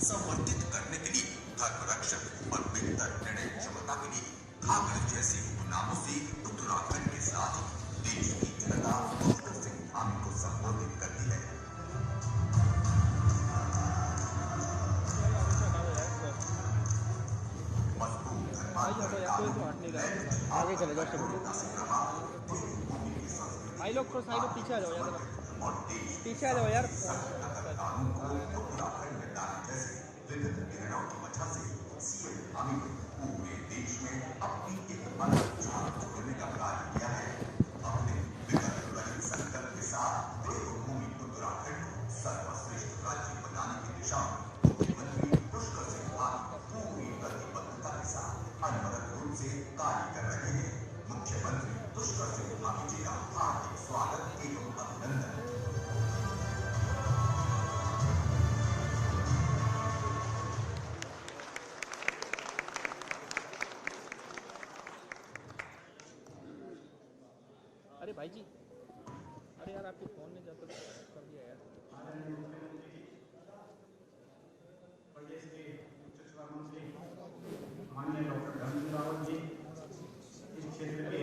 संवर्धित करने के लिए धर्म रक्षक और बेहतर निर्णय क्षमता के लिए कांग्रेस जैसे उपनामों से उत्तराखंड के साथ देश की जनता पुष्कर सिंह धामी को संबोधित करती है। आगे चले जाओ भाई लोग, थोड़ा साइड पीछे आ जाओ यार, पीछे आ जाओ यार। विभिन्न निर्णयों की वजह से सीएम धामी ने पूरे देश में अपनी एक अलग छाप छोड़ने का कार्य किया है। अपने विकल्प रहित संकल्प के साथ देवभूमि उत्तराखंड को सर्वश्रेष्ठ राज्य बनाने की दिशा में मुख्यमंत्री पुष्कर सिंह धामी पूरी प्रतिबद्धता के साथ अनवरत रूप से कार्य कर रहे हैं। मुख्यमंत्री पुष्कर सिंह धामी जी का हार्दिक स्वागत एवं अभिनंदन। अरे भाई जी, अरे यार आपके फोन में जाता कर दिया यार। माननीय डॉक्टर धनसिंह रावत जी, इस क्षेत्र के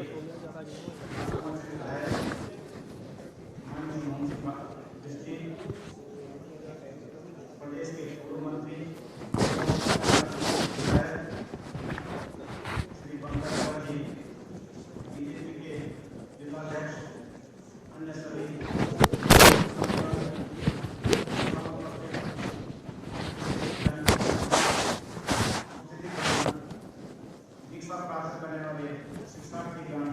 माननीय मोहन सिंह जी, प्रदेश के पूर्व मंत्री श्री पंकज जी, बीजेपी के जिलाध्यक्ष, अन्य सभी दीक्षा प्राप्त करने वाले शिक्षार्थीगण,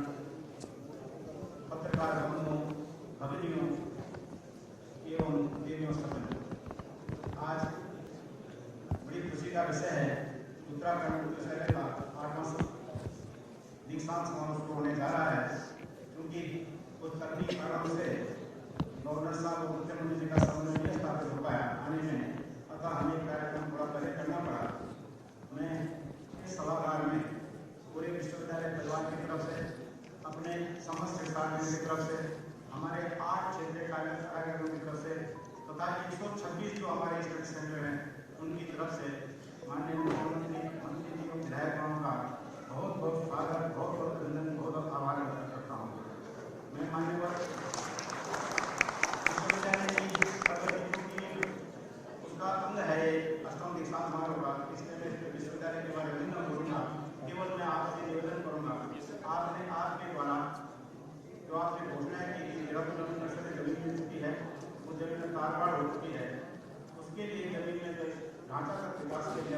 पत्रकार बंधुओं, भगिनियों एवं देवियों सभी, आज बड़ी खुशी का विषय है। उत्तराखंड उच्च न्यायालय का 8वां दीक्षांत समारोह होने जा रहा है, क्योंकि कुछ तकनीकी कारणों से गवर्नर साहब और मुख्यमंत्री जी का समन्वय नहीं स्थापित हो पाया आने में, अतः हमें कार्यक्रम थोड़ा पहले करना पड़ा। मैं इस सभागार में पूरे विश्वविद्यालय परिवार की तरफ से, अपने समस्त शिक्षार्थियों की तरफ से, हमारे 8 क्षेत्रीय कार्यालयों की तरफ से तथा 126 जो हमारे स्टडी सेंटर हैं उनकी तरफ से माननीय मुख्यमंत्री, मंत्री जी और विधायकों का बहुत बहुत स्वागत, बहुत बहुत अभिनंदन, बहुत बहुत आभार व्यक्त करता हूँ। मैं मान्यवर विश्वविद्यालय की प्रगति, क्योंकि उसका अंग है 8वां दीक्षांत समारोह का, इसलिए मैं विश्वविद्यालय के बारे में न बोलूँगा। केवल मैं आपसे निवेदन करूँगा, आपने आपके द्वारा जो आपने घोषणा की कि 13 नर्सरी जमीन मिल चुकी है, वो जमीन में कारबाड़ हो चुकी है, उसके लिए जमीन में जो ढांचागत विकास के लिए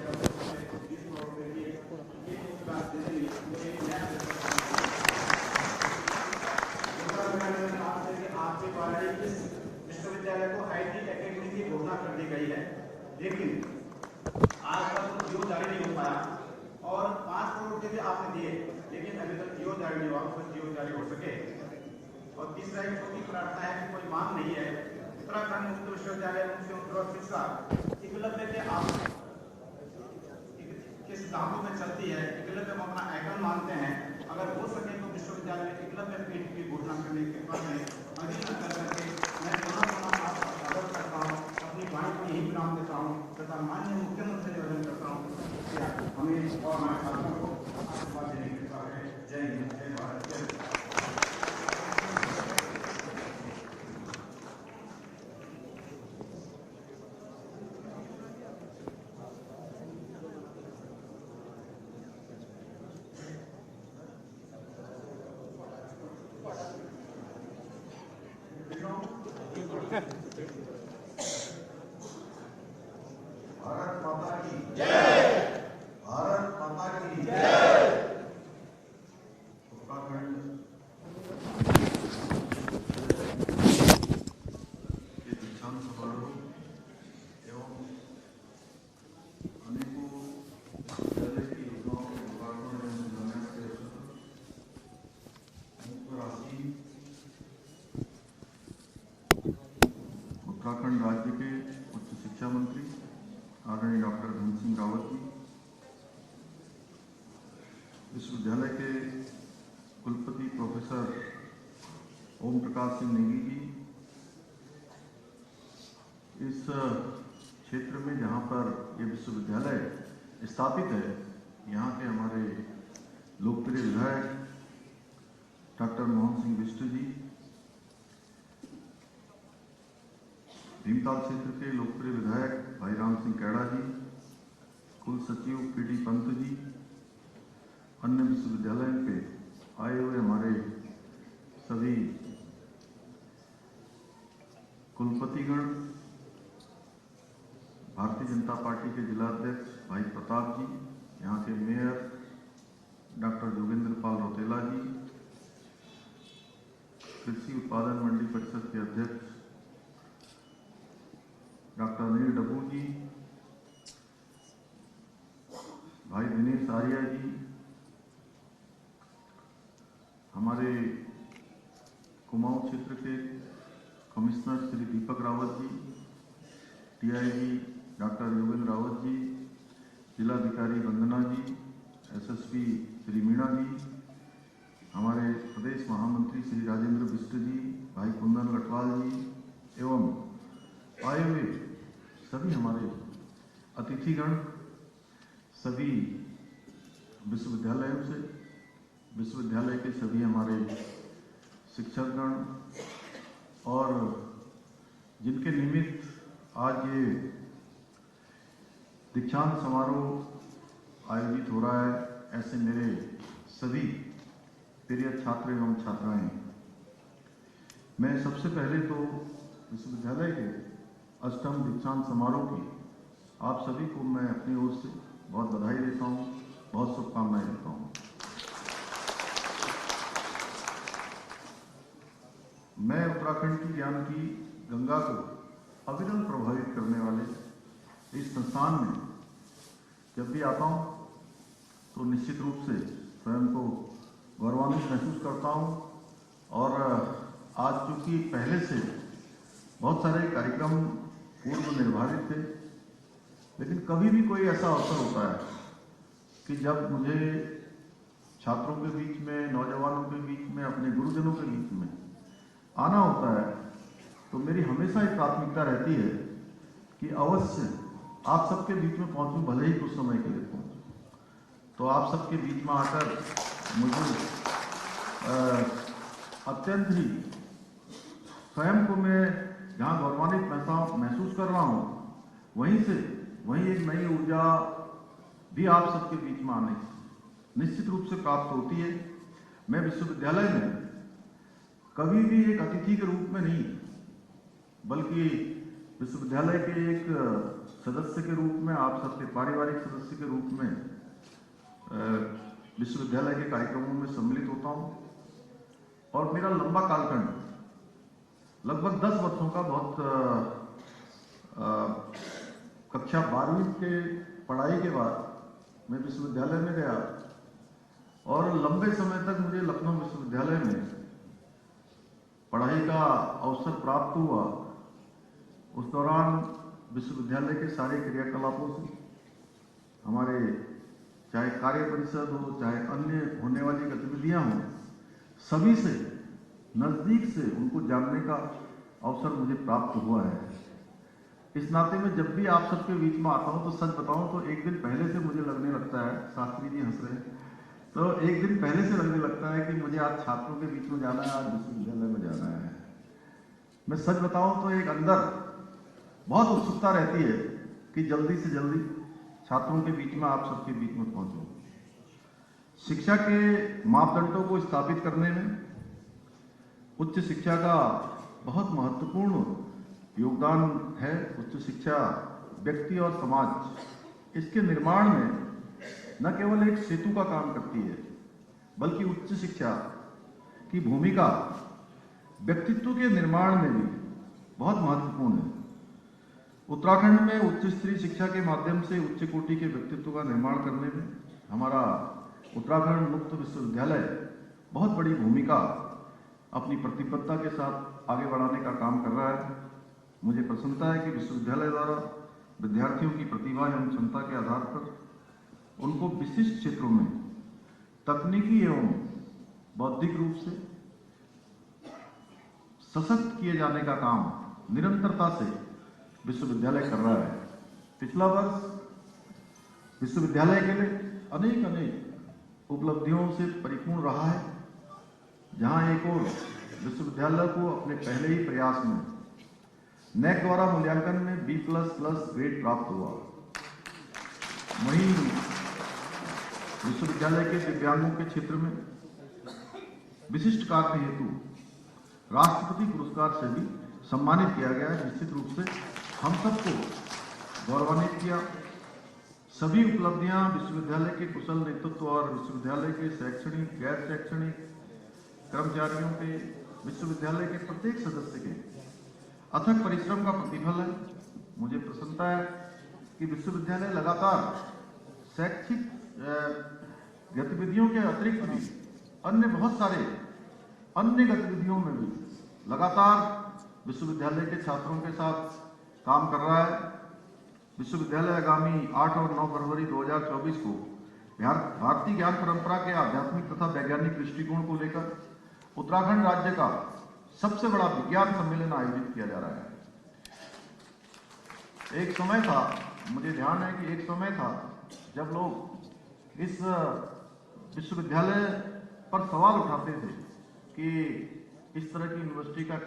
20 करोड़ रुपए की एक उपरांत दे देंगे। दूसरा निवेदन आपसे कि आपके द्वारा इस विश्वविद्यालय को हाईटेक एकेडमी की घोषणा कर दी गई है, लेकिन आज तक जियो जारी नहीं हो पाया और 5 करोड़ रुपये भी आपने दिए, लेकिन अभी तक जियो जारी नहीं हुआ, तो जियो जारी हो सके। और तीसरा एक छोटी प्रार्थना है कि कोई मांग नहीं है, उत्तराखंड मुक्त विश्वविद्यालय मुख्य शिक्षा एकलव्य के आप के सिद्धांतों में चलती है। एकलव्य हम अपना आइकन मानते हैं, अगर हो सके तो विश्वविद्यालय में एकलव्य पीठ की घोषणा करने के बाद में अधीन कर करके मैं पुनः आपका स्वागत करता हूँ, अपनी वाणी को यही विराम देता हूँ तथा माननीय मुख्यमंत्री निवेदन करता हूँ हमें और हमारे छात्रों को आशीर्वाद देने की कृपा करें। जय हिंद, जय भारत, जय। भारत माता की जय, भारत माता की जय। उत्तराखंड के दीक्षांत समारोह एवं अनेकों विद्यालय की योजनाओं के लोकार्पण एवं शिलान्यास के अवसर पर मुख्य राशि उत्तराखंड राज्य के उच्च शिक्षा मंत्री आदरणीय डॉक्टर धनसिंह रावत जी, विश्वविद्यालय के कुलपति प्रोफेसर ओम प्रकाश सिंह नेगी जी, इस क्षेत्र में जहाँ पर ये विश्वविद्यालय स्थापित है, यहाँ के हमारे लोकप्रिय विधायक डॉक्टर मोहन सिंह बिष्ट जी, भीमताल क्षेत्र के लोकप्रिय विधायक भाई राम सिंह कैड़ा जी, कुल सचिव पीडी पंत जी, अन्य विश्वविद्यालय के आए हुए हमारे सभी कुलपतिगण, भारतीय जनता पार्टी के जिला अध्यक्ष भाई प्रताप जी, यहाँ के मेयर डॉक्टर जोगेंद्र पाल रौतेला जी, कृषि उत्पादन मंडी परिषद के अध्यक्ष डॉक्टर अनिल डबू जी, भाई दिनेश आर्या जी, हमारे कुमाऊं क्षेत्र के commissioner Shri Deepak Rawat ji, TIG doctor Yogendra Rawat ji, जिलाधिकारी वंदना जी, एसएसपी श्री मीणा जी, हमारे प्रदेश महामंत्री श्री राजेंद्र बिष्ट जी, भाई कुंदन लटवाल जी एवं आए हुए सभी हमारे अतिथिगण, सभी विश्वविद्यालयों से, विश्वविद्यालय के सभी हमारे शिक्षकगण और जिनके निमित्त आज ये दीक्षांत समारोह आयोजित हो रहा है, ऐसे मेरे सभी प्रिय छात्र एवं छात्राएं, मैं सबसे पहले तो विश्वविद्यालय के अष्टम दीक्षांत समारोह की आप सभी को मैं अपनी ओर से बहुत बधाई देता हूं, बहुत शुभकामनाएं देता हूं। मैं उत्तराखंड की ज्ञान की गंगा को अविरल प्रभावित करने वाले इस संस्थान में जब भी आता हूं तो निश्चित रूप से स्वयं को गौरवान्वित महसूस करता हूं। और आज चूंकि पहले से बहुत सारे कार्यक्रम पूर्व निर्धारित थे, लेकिन कभी भी कोई ऐसा अवसर होता है कि जब मुझे छात्रों के बीच में, नौजवानों के बीच में, अपने गुरुजनों के बीच में आना होता है, तो मेरी हमेशा एक प्राथमिकता रहती है कि अवश्य आप सबके बीच में पहुंचूं, भले ही कुछ समय के लिए पहुंचूं। तो आप सबके बीच में आकर मुझे अत्यंत ही स्वयं को मैं जहाँ गौरवान्वित महसूस कर रहा हूँ, वहीं एक नई ऊर्जा भी आप सबके बीच में आने निश्चित रूप से प्राप्त होती है। मैं विश्वविद्यालय में कभी भी एक अतिथि के रूप में नहीं, बल्कि विश्वविद्यालय के एक सदस्य के रूप में, आप सबके पारिवारिक सदस्य के रूप में विश्वविद्यालय के कार्यक्रमों में सम्मिलित होता हूं। और मेरा लंबा कालखंड लगभग 10 वर्षों का बहुत कक्षा 12वीं के पढ़ाई के बाद मैं विश्वविद्यालय में गया और लंबे समय तक मुझे लखनऊ विश्वविद्यालय में पढ़ाई का अवसर प्राप्त हुआ। उस दौरान विश्वविद्यालय के सारे क्रियाकलापों से, हमारे चाहे कार्य परिषद हो, चाहे अन्य होने वाली गतिविधियां हों, सभी से नजदीक से उनको जानने का अवसर मुझे प्राप्त हुआ है। इस नाते में जब भी आप सबके बीच में आता हूं तो सच बताऊं तो एक दिन पहले से मुझे लगने लगता है, शास्त्री जी हंस रहे हैं, तो एक दिन पहले से लगने लगता है कि मुझे आज छात्रों के बीच में जाना है, आज विश्वविद्यालय में जाना है। मैं सच बताऊं तो एक अंदर बहुत उत्सुकता रहती है कि जल्दी से जल्दी छात्रों के बीच में, आप सबके बीच में पहुंचूं। शिक्षा के मापदंडों को स्थापित करने में उच्च शिक्षा का बहुत महत्वपूर्ण योगदान है। उच्च शिक्षा व्यक्ति और समाज, इसके निर्माण में न केवल एक सेतु का काम करती है, बल्कि उच्च शिक्षा की भूमिका व्यक्तित्व के निर्माण में भी बहुत महत्वपूर्ण है। उत्तराखंड में उच्च स्तरीय शिक्षा के माध्यम से उच्च कोटि के व्यक्तित्व का निर्माण करने में हमारा उत्तराखंड मुक्त विश्वविद्यालय बहुत बड़ी भूमिका अपनी प्रतिबद्धता के साथ आगे बढ़ाने का काम कर रहा है। मुझे प्रसन्नता है कि विश्वविद्यालय द्वारा विद्यार्थियों की प्रतिभा एवं क्षमता के आधार पर उनको विशिष्ट क्षेत्रों में तकनीकी एवं बौद्धिक रूप से सशक्त किए जाने का काम निरंतरता से विश्वविद्यालय कर रहा है। पिछला वर्ष विश्वविद्यालय के लिए अनेक अनेक उपलब्धियों से परिपूर्ण रहा है, जहां एक और विश्वविद्यालय को अपने पहले ही प्रयास में नेक द्वारा मूल्यांकन में B++ ग्रेड प्राप्त हुआ। वहीं विश्वविद्यालय के दिव्यांगों के क्षेत्र में विशिष्ट कार्य हेतु राष्ट्रपति पुरस्कार से भी सम्मानित किया गया है। निश्चित रूप से हम सबको गौरवान्वित किया। सभी उपलब्धियां विश्वविद्यालय के कुशल नेतृत्व और विश्वविद्यालय के शैक्षणिक, गैर शैक्षणिक कर्मचारियों के, विश्वविद्यालय के प्रत्येक सदस्य के अथक परिश्रम का प्रतिफल है। मुझे प्रसन्नता है कि विश्वविद्यालय लगातार शैक्षिक गतिविधियों के अतिरिक्त भी अन्य बहुत सारे अन्य गतिविधियों में भी लगातार विश्वविद्यालय के छात्रों के साथ काम कर रहा है। विश्वविद्यालय आगामी 8 और 9 फरवरी 2024 को भारतीय ज्ञान परंपरा के आध्यात्मिक तथा वैज्ञानिक दृष्टिकोण को लेकर उत्तराखंड राज्य का सबसे बड़ा विज्ञान सम्मेलन आयोजित किया जा रहा है। एक समय था, मुझे ध्यान है कि एक समय था जब लोग इस विश्वविद्यालय पर सवाल उठाते थे कि इस तरह की यूनिवर्सिटी का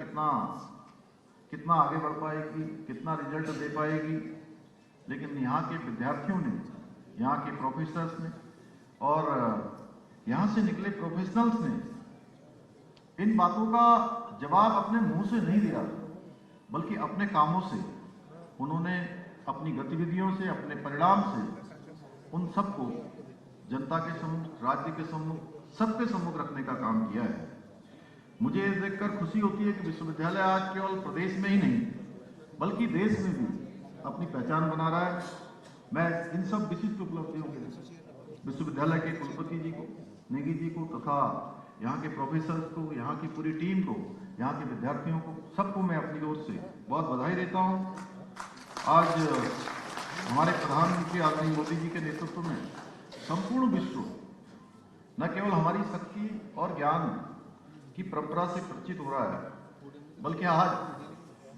कितना आगे बढ़ पाएगी, कितना रिजल्ट दे पाएगी। लेकिन यहाँ के विद्यार्थियों ने, यहाँ के प्रोफेसर्स ने और यहाँ से निकले प्रोफेशनल्स ने इन बातों का जवाब अपने मुंह से नहीं दिया, बल्कि अपने कामों से, उन्होंने अपनी गतिविधियों से, अपने परिणाम से उन सबको जनता के सम्मुख, राज्य के सम्मुख, सबके सम्मुख रखने का काम किया है। मुझे ये देखकर खुशी होती है कि विश्वविद्यालय आज केवल प्रदेश में ही नहीं बल्कि देश में भी अपनी पहचान बना रहा है। मैं इन सब विशिष्ट उपलब्धियों के लिए विश्वविद्यालय के कुलपति जी को, नेगी जी को तथा यहाँ के प्रोफेसर्स को, यहाँ की पूरी टीम को, यहाँ के विद्यार्थियों को, सबको मैं अपनी ओर से बहुत बधाई देता हूँ। आज हमारे प्रधानमंत्री आदरणीय मोदी जी के नेतृत्व में संपूर्ण विश्व न केवल हमारी शक्ति और ज्ञान की परंपरा से परिचित हो रहा है, बल्कि आज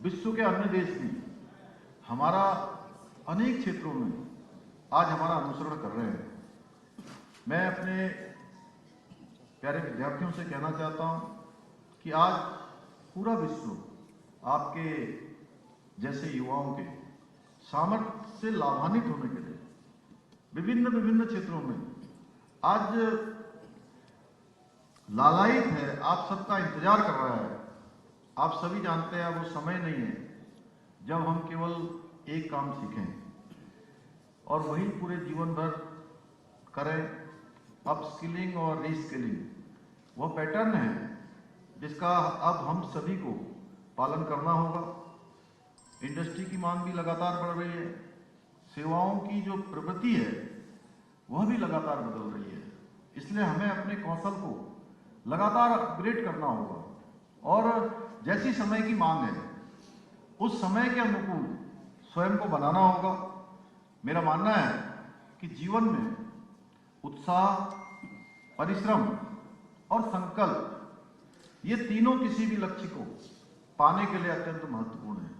विश्व के अन्य देश भी हमारा अनेक क्षेत्रों में आज हमारा अनुसरण कर रहे हैं। मैं अपने प्यारे विद्यार्थियों से कहना चाहता हूं कि आज पूरा विश्व आपके जैसे युवाओं के सामर्थ्य से लाभान्वित होने के लिए विभिन्न क्षेत्रों में आज लालायित है, आप सबका इंतजार कर रहा है। आप सभी जानते हैं वो समय नहीं है जब हम केवल एक काम सीखें और वही पूरे जीवन भर करें। अपस्किलिंग और रीस्किलिंग वो पैटर्न है जिसका अब हम सभी को पालन करना होगा। इंडस्ट्री की मांग भी लगातार बढ़ रही है, सेवाओं की जो प्रवृत्ति है वह भी लगातार बदल रही है। इसलिए हमें अपने कौशल को लगातार अपग्रेड करना होगा और जैसी समय की मांग है उस समय के अनुकूल स्वयं को बनाना होगा। मेरा मानना है कि जीवन में उत्साह, परिश्रम और संकल्प ये तीनों किसी भी लक्ष्य को पाने के लिए अत्यंत महत्वपूर्ण है।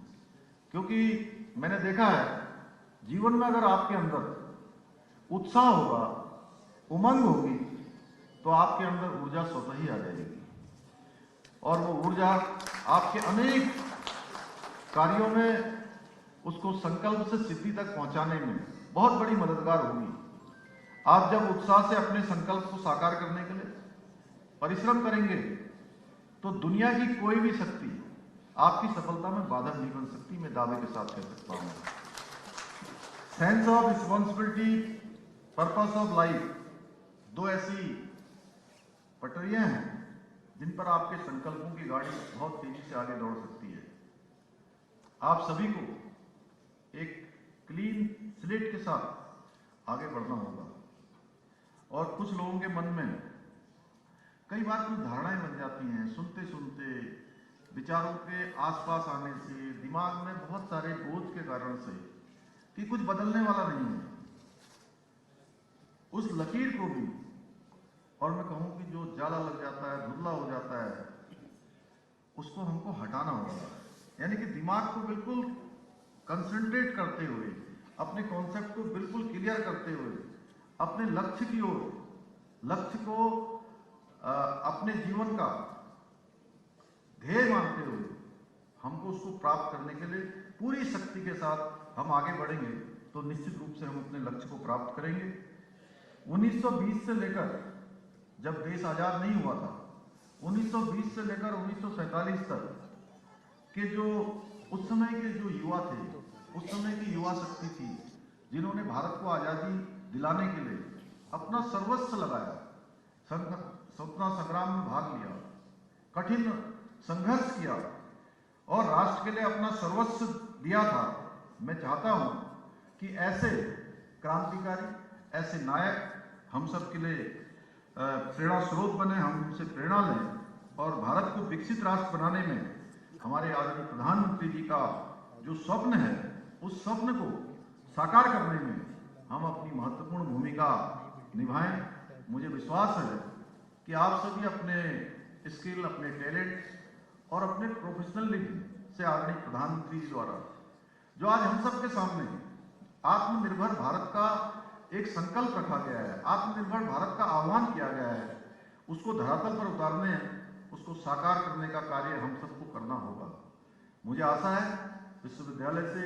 क्योंकि मैंने देखा है जीवन में अगर आपके अंदर उत्साह होगा, उमंग होगी, तो आपके अंदर ऊर्जा स्वतः ही आ जाएगी और वो ऊर्जा आपके अनेक कार्यों में उसको संकल्प से सिद्धि तक पहुंचाने में बहुत बड़ी मददगार होगी। आप जब उत्साह से अपने संकल्प को साकार करने के लिए परिश्रम करेंगे तो दुनिया की कोई भी शक्ति आपकी सफलता में बाधक नहीं बन सकती, मैं दावे के साथ कह सकता हूं। Sense of responsibility, purpose of life, दो ऐसी पटरियां हैं जिन पर आपके संकल्पों की गाड़ी बहुत तेजी से आगे दौड़ सकती है। आप सभी को एक क्लीन स्लेट के साथ आगे बढ़ना होगा और कुछ लोगों के मन में कई बार कुछ धारणाएं बन जाती हैं, सुनते सुनते विचारों के आसपास आने से, दिमाग में बहुत सारे बोझ के कारण से कि कुछ बदलने वाला नहीं है। उस लकीर को भी, और मैं कहूं कि जो जाला लग जाता है, धुंधला हो जाता है, उसको हमको हटाना होगा। यानी कि दिमाग को बिल्कुल कंसंट्रेट करते हुए अपने कॉन्सेप्ट को बिल्कुल क्लियर करते हुए अपने लक्ष्य की ओर, लक्ष्य को अपने जीवन का ध्येय मानते हुए हमको उसको प्राप्त करने के लिए पूरी शक्ति के साथ हम आगे बढ़ेंगे तो निश्चित रूप से हम अपने लक्ष्य को प्राप्त करेंगे। 1920 से लेकर जब देश आजाद नहीं हुआ था, 1920 से लेकर 1947 तक के जो उस समय के जो युवा थे, उस समय की युवा शक्ति थी, जिन्होंने भारत को आजादी दिलाने के लिए अपना सर्वस्व लगाया, स्वतंत्रता संग्राम में भाग लिया, कठिन संघर्ष किया और राष्ट्र के लिए अपना सर्वस्व दिया था। मैं चाहता हूं कि ऐसे क्रांतिकारी, ऐसे नायक हम सब के लिए प्रेरणा स्रोत बने, हम उनसे प्रेरणा लें और भारत को विकसित राष्ट्र बनाने में हमारे आदरणीय प्रधानमंत्री जी का जो स्वप्न है, उस स्वप्न को साकार करने में हम अपनी महत्वपूर्ण भूमिका निभाएं। मुझे विश्वास है कि आप सभी अपने स्किल, अपने टैलेंट और अपने प्रोफेशनलिज्म से आदरणीय प्रधानमंत्री जी द्वारा जो आज हम सबके सामने आत्मनिर्भर भारत का एक संकल्प रखा गया है, आत्मनिर्भर भारत का आह्वान किया गया है, उसको धरातल पर उतारने, उसको साकार करने का कार्य हम सबको करना होगा। मुझे आशा है विश्वविद्यालय से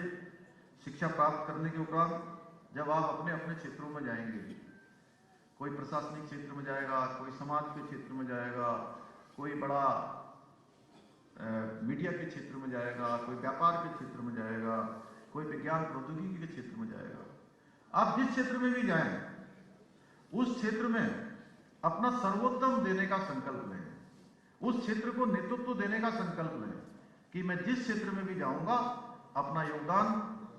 शिक्षा प्राप्त करने के उपरांत जब आप अपने अपने क्षेत्रों में जाएंगे, कोई प्रशासनिक क्षेत्र में जाएगा, कोई समाज के क्षेत्र में जाएगा, कोई बड़ा मीडिया के क्षेत्र में जाएगा, कोई व्यापार के क्षेत्र में जाएगा, कोई विज्ञान प्रौद्योगिकी के क्षेत्र में जाएगा। आप जिस क्षेत्र में भी जाएं, उस क्षेत्र में अपना सर्वोत्तम देने का संकल्प लें, उस क्षेत्र को नेतृत्व देने का संकल्प लें कि मैं जिस क्षेत्र में भी जाऊंगा अपना योगदान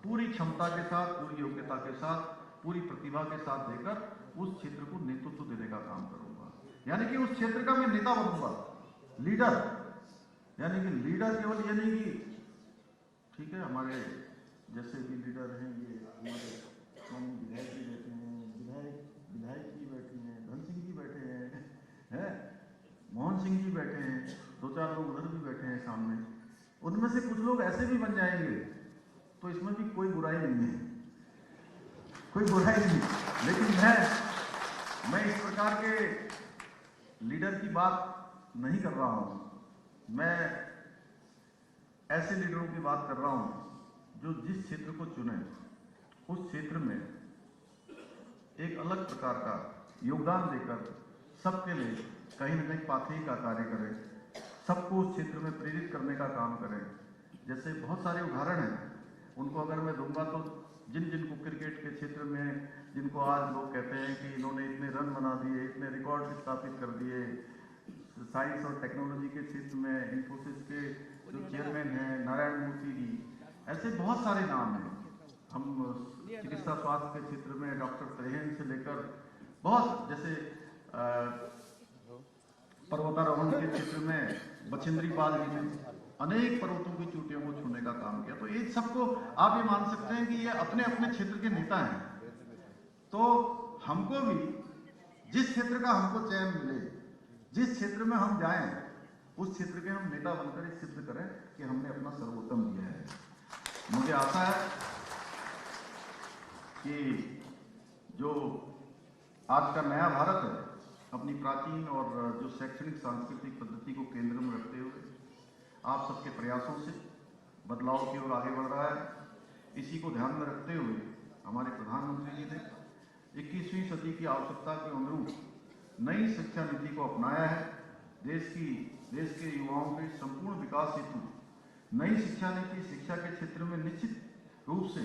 पूरी क्षमता के साथ, पूरी योग्यता के साथ, पूरी प्रतिभा के साथ देकर उस क्षेत्र को नेतृत्व देने का काम करूंगा। यानी कि उस क्षेत्र का मैं नेता बनूंगा, लीडर। यानी कि लीडर केवल ये नहीं कि ठीक है हमारे जैसे भी लीडर हैं, ये हमारे विधायक जी बैठे हैं, विधायक जी बैठे हैं, धन सिंह जी बैठे हैं, मोहन सिंह जी बैठे हैं, दो चार लोग उधर भी बैठे हैं सामने, उनमें से कुछ लोग ऐसे भी बन जाएंगे तो इसमें भी कोई बुराई नहीं है, कोई बुराई नहीं। लेकिन मैं इस प्रकार के लीडर की बात नहीं कर रहा हूं, मैं ऐसे लीडरों की बात कर रहा हूं जो जिस क्षेत्र को चुने उस क्षेत्र में एक अलग प्रकार का योगदान देकर सबके लिए कहीं न कहीं पाथेय का कार्य करें, सबको उस क्षेत्र में प्रेरित करने का काम करें। जैसे बहुत सारे उदाहरण हैं, उनको अगर मैं दूंगा तो जिनको क्रिकेट के क्षेत्र में, जिनको आज लोग कहते हैं कि इन्होंने इतने रन बना दिए, इतने रिकॉर्ड स्थापित कर दिए, साइंस और टेक्नोलॉजी के क्षेत्र में इन्फोसिस के जो चेयरमैन हैं नारायण मूर्ति जी, ऐसे बहुत सारे नाम हैं। हम चिकित्सा स्वास्थ्य के क्षेत्र में डॉक्टर त्रेहन से लेकर बहुत, जैसे पर्वतारोहण के क्षेत्र में बछेंद्री पाल जी ने अनेक पर्वतों की चोटियों को छूने का काम किया। तो ये सबको आप ये मान सकते हैं कि ये अपने अपने क्षेत्र के नेता हैं। तो हमको भी जिस क्षेत्र का हमको चयन मिले, जिस क्षेत्र में हम जाएं, उस क्षेत्र के हम नेता बनकर सिद्ध करें कि हमने अपना सर्वोत्तम दिया है। मुझे आशा है कि जो आज का नया भारत है, अपनी प्राचीन और जो शैक्षणिक सांस्कृतिक पद्धति को केंद्र में रखते हुए आप सबके प्रयासों से बदलाव की ओर आगे बढ़ रहा है। इसी को ध्यान में रखते हुए हमारे प्रधानमंत्री जी ने 21वीं सदी की आवश्यकता के अनुरूप नई शिक्षा नीति को अपनाया है। देश के युवाओं के संपूर्ण विकास हेतु नई शिक्षा नीति शिक्षा के क्षेत्र में निश्चित रूप से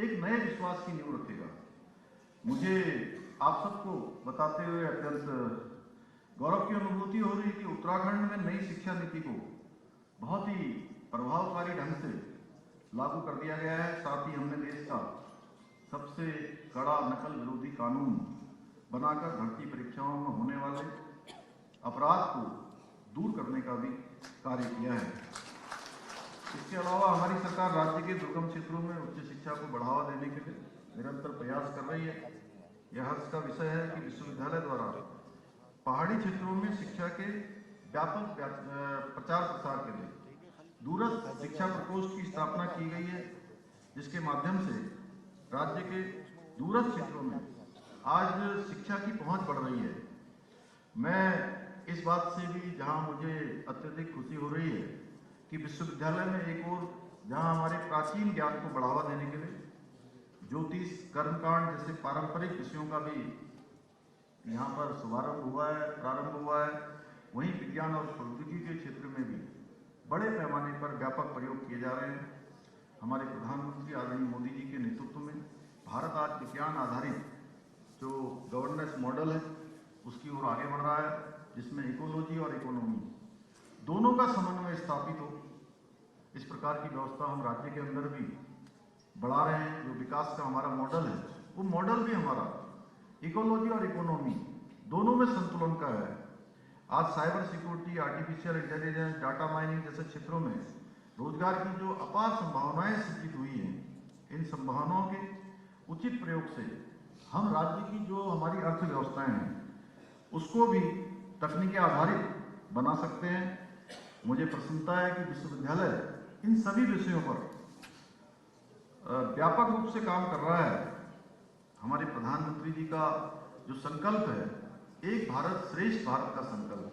एक नए विश्वास की नींव रखेगा। मुझे आप सबको बताते हुए अत्यंत गौरव की अनुभूति हो रही है कि उत्तराखंड में नई शिक्षा नीति को बहुत ही प्रभावकारी ढंग से लागू कर दिया गया है। साथ ही हमने देश का सबसे कड़ा नकल विरोधी कानून बनाकर भर्ती परीक्षाओं में होने वाले अपराध को दूर करने का भी कार्य किया है। इसके अलावा हमारी सरकार राज्य के दुर्गम क्षेत्रों में उच्च शिक्षा को बढ़ावा देने के लिए निरंतर प्रयास कर रही है। यह हर्ष का विषय है कि विश्वविद्यालय द्वारा पहाड़ी क्षेत्रों में शिक्षा के व्यापक प्रचार प्रसार के लिए दूरस्थ शिक्षा प्रकोष्ठ की स्थापना की गई है, जिसके माध्यम से राज्य के दूरस्थ क्षेत्रों में आज शिक्षा की पहुंच बढ़ रही है। मैं इस बात से भी जहां मुझे अत्यधिक खुशी हो रही है कि विश्वविद्यालय में एक और जहां हमारे प्राचीन ज्ञान को बढ़ावा देने के लिए ज्योतिष, कर्मकांड जैसे पारंपरिक विषयों का भी यहाँ पर प्रारंभ हुआ है, वहीं विज्ञान और प्रौद्योगिकी के क्षेत्र में भी बड़े पैमाने पर व्यापक प्रयोग किए जा रहे हैं। हमारे प्रधानमंत्री आदरणीय मोदी जी के नेतृत्व में भारत आज विज्ञान आधारित जो गवर्नेंस मॉडल है उसकी ओर आगे बढ़ रहा है, जिसमें इकोलॉजी और इकोनॉमी दोनों का समन्वय स्थापित हो। इस प्रकार की व्यवस्था हम राज्य के अंदर भी बढ़ा रहे हैं। जो विकास का हमारा मॉडल है वो मॉडल भी हमारा इकोलॉजी और इकोनॉमी दोनों में संतुलन का है। आज cyber security, artificial intelligence, data mining जैसे क्षेत्रों में रोजगार की जो अपार संभावनाएं सृजित हुई हैं, इन संभावनाओं के उचित प्रयोग से हम राज्य की जो हमारी अर्थव्यवस्थाएं हैं उसको भी तकनीकी आधारित बना सकते हैं। मुझे प्रसन्नता है कि विश्वविद्यालय इन सभी विषयों पर व्यापक रूप से काम कर रहा है। हमारे प्रधानमंत्री जी का जो संकल्प है, एक भारत श्रेष्ठ भारत का संकल्प,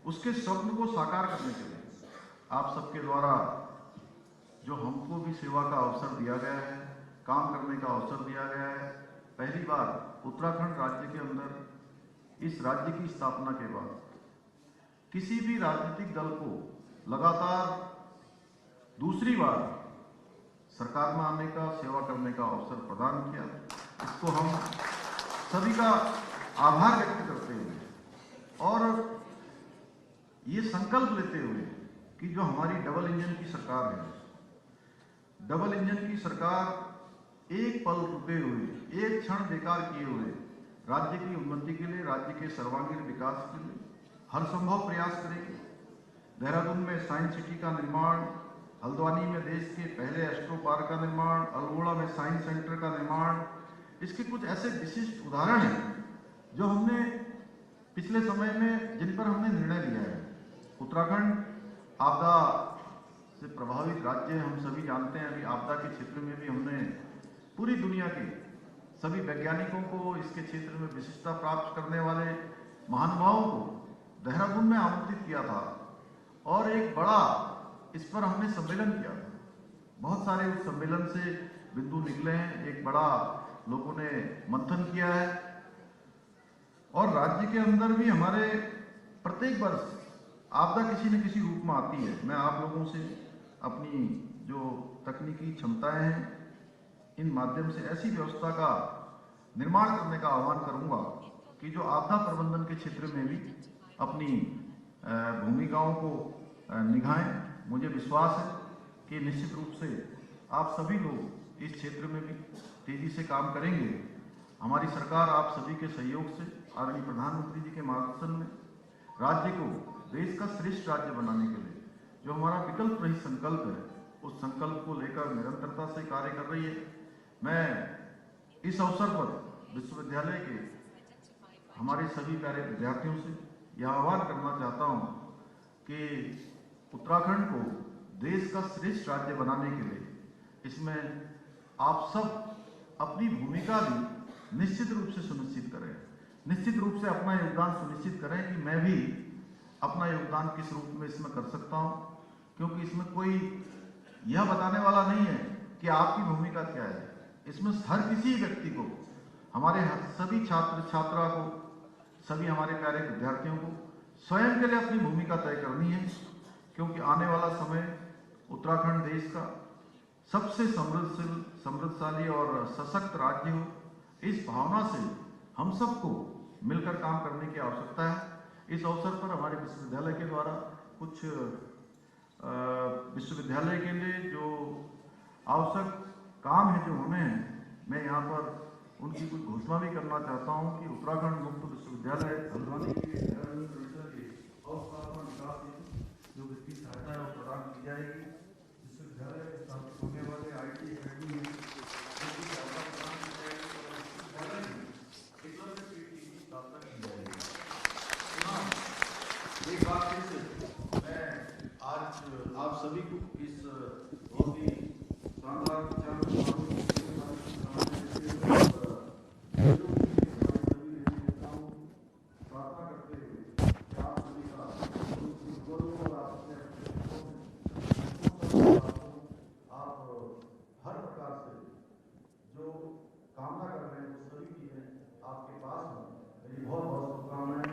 उसके स्वप्न को साकार करने के लिए आप सबके द्वारा जो हमको भी सेवा का अवसर दिया गया है, काम करने का अवसर दिया गया है। पहली बार उत्तराखंड राज्य के अंदर इस राज्य की स्थापना के बाद किसी भी राजनीतिक दल को लगातार दूसरी बार सरकार में आने का, सेवा करने का अवसर प्रदान किया। इसको हम सभी का आभार व्यक्त करते हुए और ये संकल्प लेते हुए कि जो हमारी डबल इंजन की सरकार है, डबल इंजन की सरकार एक पल रुके हुए, एक क्षण बेकार किए हुए राज्य की उन्नति के लिए, राज्य के सर्वांगीण विकास के लिए हर संभव प्रयास करेगी। देहरादून में साइंस सिटी का निर्माण, हल्द्वानी में देश के पहले एस्ट्रो पार्क का निर्माण, अल्मोड़ा में साइंस सेंटर का निर्माण, इसके कुछ ऐसे विशिष्ट उदाहरण हैं जो हमने पिछले समय में जिन पर हमने निर्णय लिया है। उत्तराखंड आपदा से प्रभावित राज्य है, हम सभी जानते हैं। अभी आपदा के क्षेत्र में भी हमने पूरी दुनिया के सभी वैज्ञानिकों को, इसके क्षेत्र में विशिष्टता प्राप्त करने वाले महानुभावों को देहरादून में आमंत्रित किया था और एक बड़ा इस पर हमने सम्मेलन किया था। बहुत सारे उस सम्मेलन से बिंदु निकले हैं, एक बड़ा लोगों ने मंथन किया है और राज्य के अंदर भी हमारे प्रत्येक वर्ष आपदा किसी न किसी रूप में आती है। मैं आप लोगों से अपनी जो तकनीकी क्षमताएं हैं, इन माध्यम से ऐसी व्यवस्था का निर्माण करने का आह्वान करूंगा कि जो आपदा प्रबंधन के क्षेत्र में भी अपनी भूमिकाओं को निभाएं। मुझे विश्वास है कि निश्चित रूप से आप सभी लोग इस क्षेत्र में भी तेजी से काम करेंगे। हमारी सरकार आप सभी के सहयोग से आदरणीय प्रधानमंत्री जी के मार्गदर्शन में राज्य को देश का श्रेष्ठ राज्य बनाने के लिए जो हमारा विकल्प रहित संकल्प है, उस संकल्प को लेकर निरंतरता से कार्य कर रही है। मैं इस अवसर पर विश्वविद्यालय के हमारे सभी प्यारे विद्यार्थियों से यह आह्वान करना चाहता हूं कि उत्तराखंड को देश का श्रेष्ठ राज्य बनाने के लिए इसमें आप सब अपनी भूमिका भी निश्चित रूप से सुनिश्चित करें, निश्चित रूप से अपना योगदान सुनिश्चित करें कि मैं भी अपना योगदान किस रूप में इसमें कर सकता हूं, क्योंकि इसमें कोई यह बताने वाला नहीं है कि आपकी भूमिका क्या है। इसमें हर किसी व्यक्ति को, हमारे सभी छात्र छात्रा को, सभी हमारे प्यारे विद्यार्थियों को स्वयं के लिए अपनी भूमिका तय करनी है, क्योंकि आने वाला समय उत्तराखंड देश का सबसे समृद्धशाली और सशक्त राज्य हो, इस भावना से हम सबको मिलकर काम करने की आवश्यकता है। इस अवसर पर हमारे विश्वविद्यालय के द्वारा कुछ विश्वविद्यालय के लिए जो आवश्यक काम है जो हमें है, मैं यहाँ पर उनकी कुछ घोषणा भी करना चाहता हूँ कि उत्तराखंड मुक्त विश्वविद्यालय हल्द्वानी के परिसर के अवस्थापना विकास हेतु जो वित्तीय सहायता है वो प्रदान की जाएगी। विश्वविद्यालय स्थापित होने वाले IT अकेडमी में एक बात फिर से मैं आज आप सभी को इस बहुत ही शानदार विचार मेरी बहुत बहुत शुभकामनाएं।